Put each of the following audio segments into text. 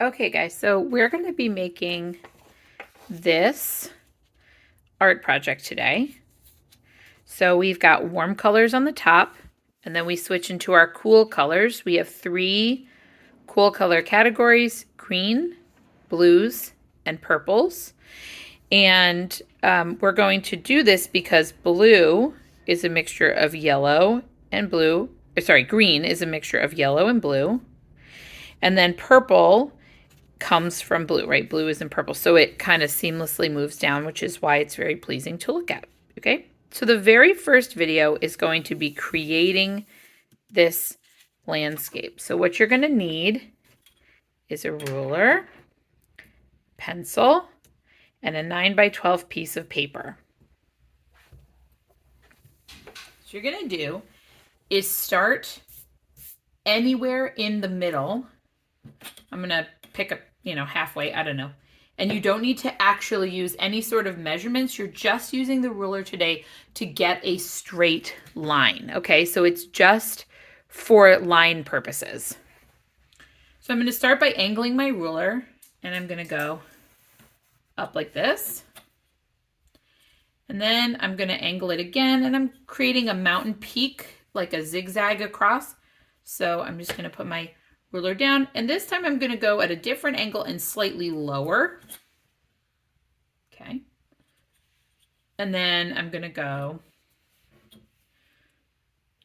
Okay guys, so we're going to be making this art project today. So we've got warm colors on the top, and then we switch into our cool colors. We have 3 cool color categories: green, blues, and purples. And we're going to do this because blue is a mixture of yellow and blue. Sorry, green is a mixture of yellow and blue. And then purple comes from blue, right? Blue is in purple. So it kind of seamlessly moves down, which is why it's very pleasing to look at, okay? So the very first video is going to be creating this landscape. So what you're going to need is a ruler, pencil, and a 9x12 piece of paper. What you're going to do is start anywhere in the middle. I'm going to pick up, halfway, I don't know. And you don't need to actually use any sort of measurements. You're just using the ruler today to get a straight line, okay? So it's just for line purposes. So I'm going to start by angling my ruler, and I'm going to go up like this. And then I'm going to angle it again, and I'm creating a mountain peak, like a zigzag across. So I'm just going to put my ruler down, and this time I'm going to go at a different angle and slightly lower. Okay. And then I'm going to go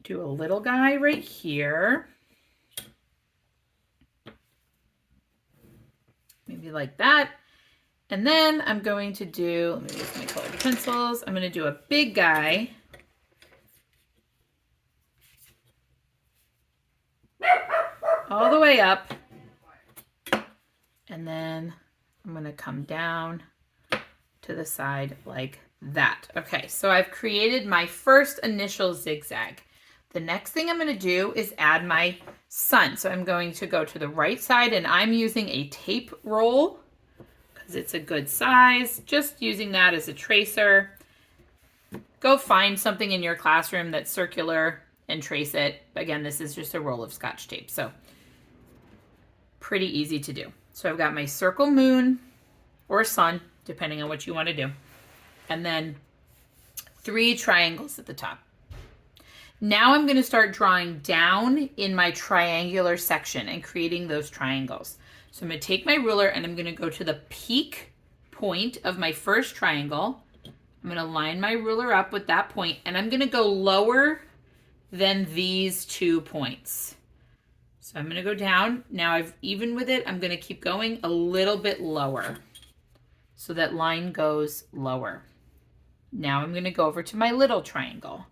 do a little guy right here. Maybe like that. And then I'm going to do, let me use my colored pencils. I'm going to do a big guy. All the way up. And then I'm going to come down to the side like that. Okay, so I've created my first initial zigzag. The next thing I'm going to do is add my sun. So I'm going to go to the right side, and I'm using a tape roll because it's a good size. Just using that as a tracer. Go find something in your classroom that's circular and trace it. Again, this is just a roll of Scotch tape, so pretty easy to do. So I've got my circle moon or sun, depending on what you want to do, and then 3 triangles at the top. Now I'm going to start drawing down in my triangular section and creating those triangles. So I'm going to take my ruler, and I'm going to go to the peak point of my first triangle. I'm going to line my ruler up with that point, and I'm going to go lower than these 2 points. So I'm going to go down. Now I've even with it, I'm going to keep going a little bit lower. So that line goes lower. Now I'm going to go over to my little triangle.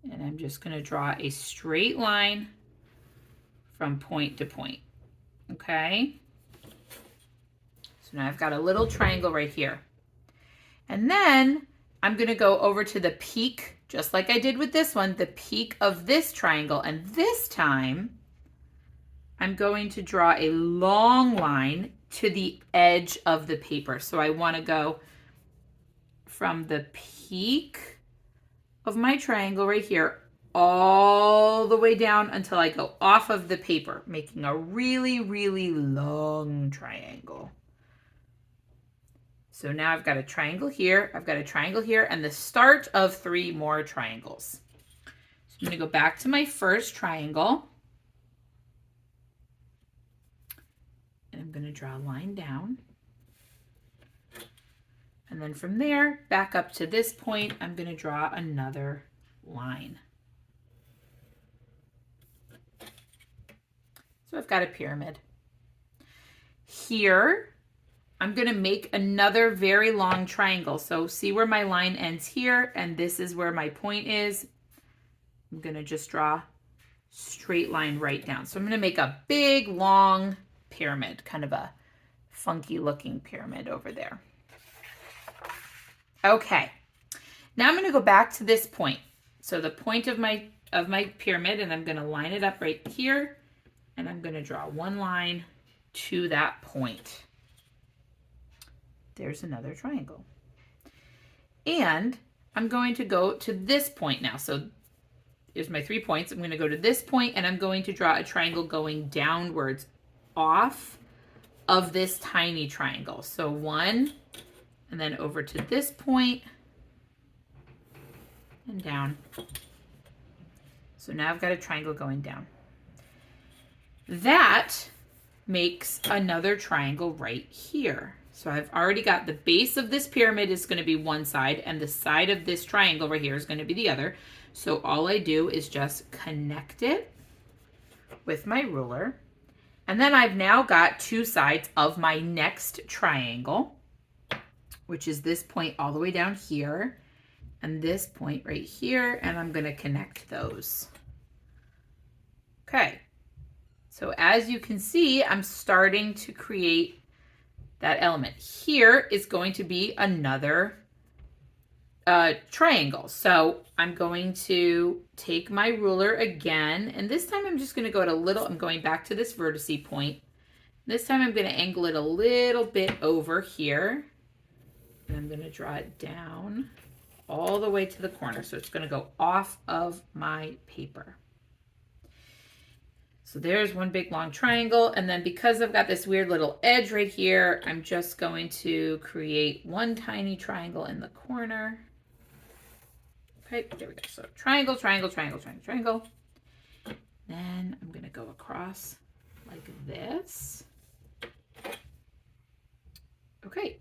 And I'm just going to draw a straight line from point to point. Okay? So now I've got a little triangle right here. And then I'm going to go over to the peak, just like I did with this one, the peak of this triangle. And this time, I'm going to draw a long line to the edge of the paper. So I want to go from the peak of my triangle right here all the way down until I go off of the paper, making a really, really long triangle. So now I've got a triangle here, I've got a triangle here, and the start of 3 more triangles. So I'm going to go back to my first triangle, and I'm going to draw a line down. And then from there, back up to this point, I'm going to draw another line. So I've got a pyramid. Here, I'm going to make another very long triangle. So see where my line ends here, and this is where my point is. I'm going to just draw a straight line right down. So I'm going to make a big, long pyramid, kind of a funky looking pyramid over there. Okay, now I'm going to go back to this point. So the point of my pyramid, and I'm going to line it up right here, and I'm going to draw one line to that point. There's another triangle. And I'm going to go to this point now. So here's my 3 points. I'm going to go to this point, and I'm going to draw a triangle going downwards off of this tiny triangle. So 1, and then over to this point and down. So now I've got a triangle going down. That makes another triangle right here. So I've already got the base of this pyramid is going to be one side, and the side of this triangle right here is going to be the other. So all I do is just connect it with my ruler. And then I've now got two sides of my next triangle, which is this point all the way down here and this point right here, and I'm going to connect those. Okay, so as you can see, I'm starting to create that element. Here is going to be another triangle. So I'm going to take my ruler again, and this time I'm just going to go at a little, I'm going back to this vertice point. This time I'm going to angle it a little bit over here, and I'm going to draw it down all the way to the corner. So it's going to go off of my paper. So there's one big long triangle, and then because I've got this weird little edge right here, I'm just going to create one tiny triangle in the corner. Okay, there we go. So triangle, triangle, triangle, triangle, triangle. Then I'm going to go across like this. Okay.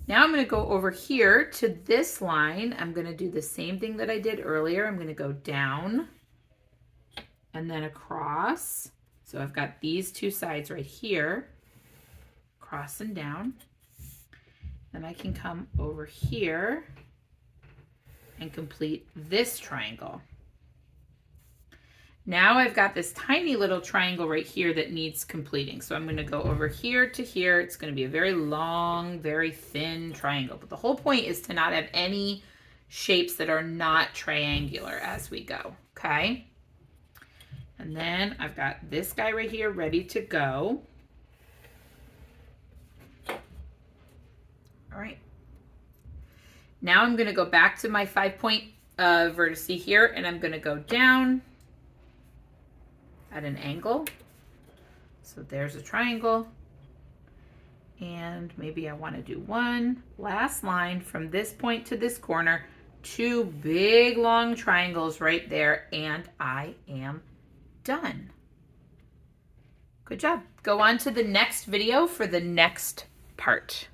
Now I'm going to go over here to this line. I'm going to do the same thing that I did earlier. I'm going to go down and then across. So I've got these two sides right here, cross and down. Then I can come over here and complete this triangle. Now I've got this tiny little triangle right here that needs completing. So I'm going to go over here to here. It's going to be a very long, very thin triangle. But the whole point is to not have any shapes that are not triangular as we go, okay? And then I've got this guy right here ready to go. All right. Now I'm going to go back to my 5-point vertice here, and I'm going to go down at an angle. So there's a triangle. And maybe I want to do one last line from this point to this corner, two big long triangles right there, and I am done. Good job. Go on to the next video for the next part.